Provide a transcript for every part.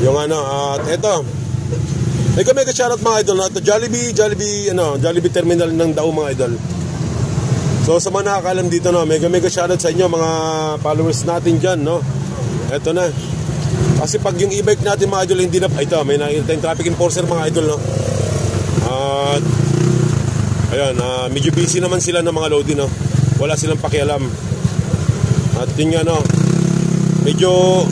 Yung ano, at eto. Mega shoutout mga idol na ito, Jollibee Terminal ng Dao mga idol. So sa mga nakakalam dito, no, mega shoutout sa inyo mga followers natin dyan, no. Eto na. Kasi pag yung e-bike natin mga idol hindi na, ito, may nakikita yung traffic enforcer mga idol, no. At ayun, medyo busy naman sila ng mga loading, no. Wala silang pakialam. At yun nga, no, medyo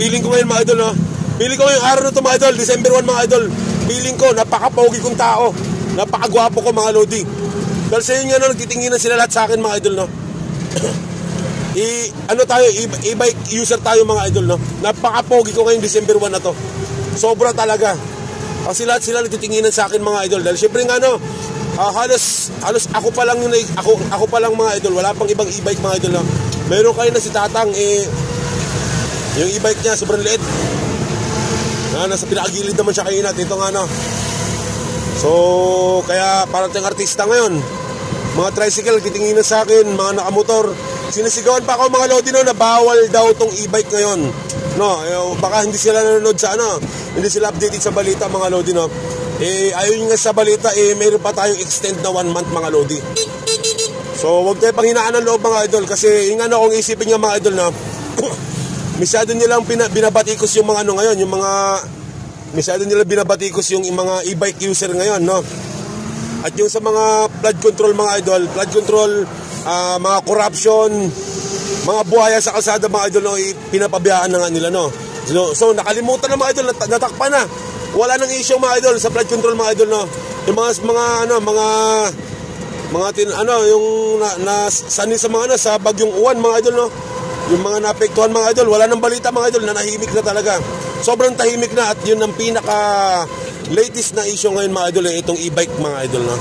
feeling ko ngayon mga idol, no. Feeling ko ngayong araw na ito mga idol, December 1 mga idol. Feeling ko, napaka-pogi kong tao. Napaka-gwapo ko mga loading. Dahil sa yun nga, no, nagtitinginan sila lahat sa akin mga idol, no. E-bike user tayo mga idol, no. Napaka-pogi ko ngayong December 1 na to. Sobra talaga. Kasi lahat sila nagtitinginan sa akin mga idol. Dahil syempre nga, no, halos ako pa lang ako pa lang mga idol. Wala pang ibang e-bike mga idol, no. Meron kayo na si Tatang, yung e-bike niya sobrang liit. Nasa pinakagilid naman siya kainat. Ito nga, no. So kaya parang tayong artista ngayon. Mga tricycle titinginan sa akin, mga nakamotor. Sinisigawan pa ako mga lodi, no, na bawal daw tong e-bike ngayon, no. Baka hindi sila nanonood sa ano, hindi sila updated sa balita mga lodi, no. Ayun nga sa balita, mayroon pa tayong extend na 1 month mga lodi. So huwag tayo panghinaan ng loob mga idol. Kasi yung ano, kung isipin nga mga idol, no, masyado nilang binabatikos yung mga ano ngayon, yung mga masyado nila binabatikos yung mga e-bike user ngayon, no. At yung sa mga flood control mga idol, flood control, mga corruption, mga buhaya sa kalsada mga idol, no, pinapabayaan na nga nila, no. So nakalimutan na mga idol, natakpan na. Wala nang issue mga idol sa flood control mga idol, no. Yung yung sanay sa mga ano, sa bagyong Uwan mga idol, no. Yung mga naapektuhan mga idol, wala nang balita mga idol, nanahimik na talaga. Sobrang tahimik na, at yun ang pinaka latest na issue ngayon mga idol, itong e-bike mga idol, no.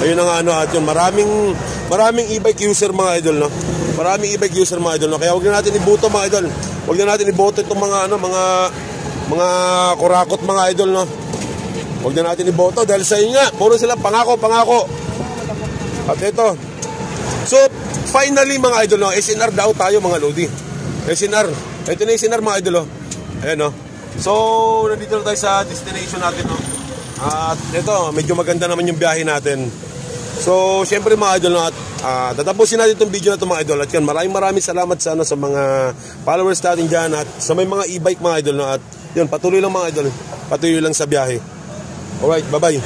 Ayun ang ano, at yun, maraming e-bike user mga idol, no. Maraming e-bike user mga idol, no. Kaya huwag na natin iboto mga idol. Huwag na natin iboto itong mga kurakot mga idol, no. Huwag na natin iboto dahil sa inyo nga, puro sila pangako. At ito. So finally mga idol, no, SNR daw tayo mga lodi. SNR. Ito na yung SNR mga idol, no. Ayan, no. So nandito na tayo sa destination natin, no. At ito, medyo maganda naman yung biyahe natin. So syempre mga idol, no, at tatapusin natin itong video na ito mga idol. At yan, maraming salamat sa mga followers natin dyan, at sa may mga e-bike mga idol, no. At yun, patuloy lang mga idol, patuloy lang sa biyahe. Alright, bye bye.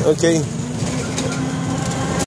Okay.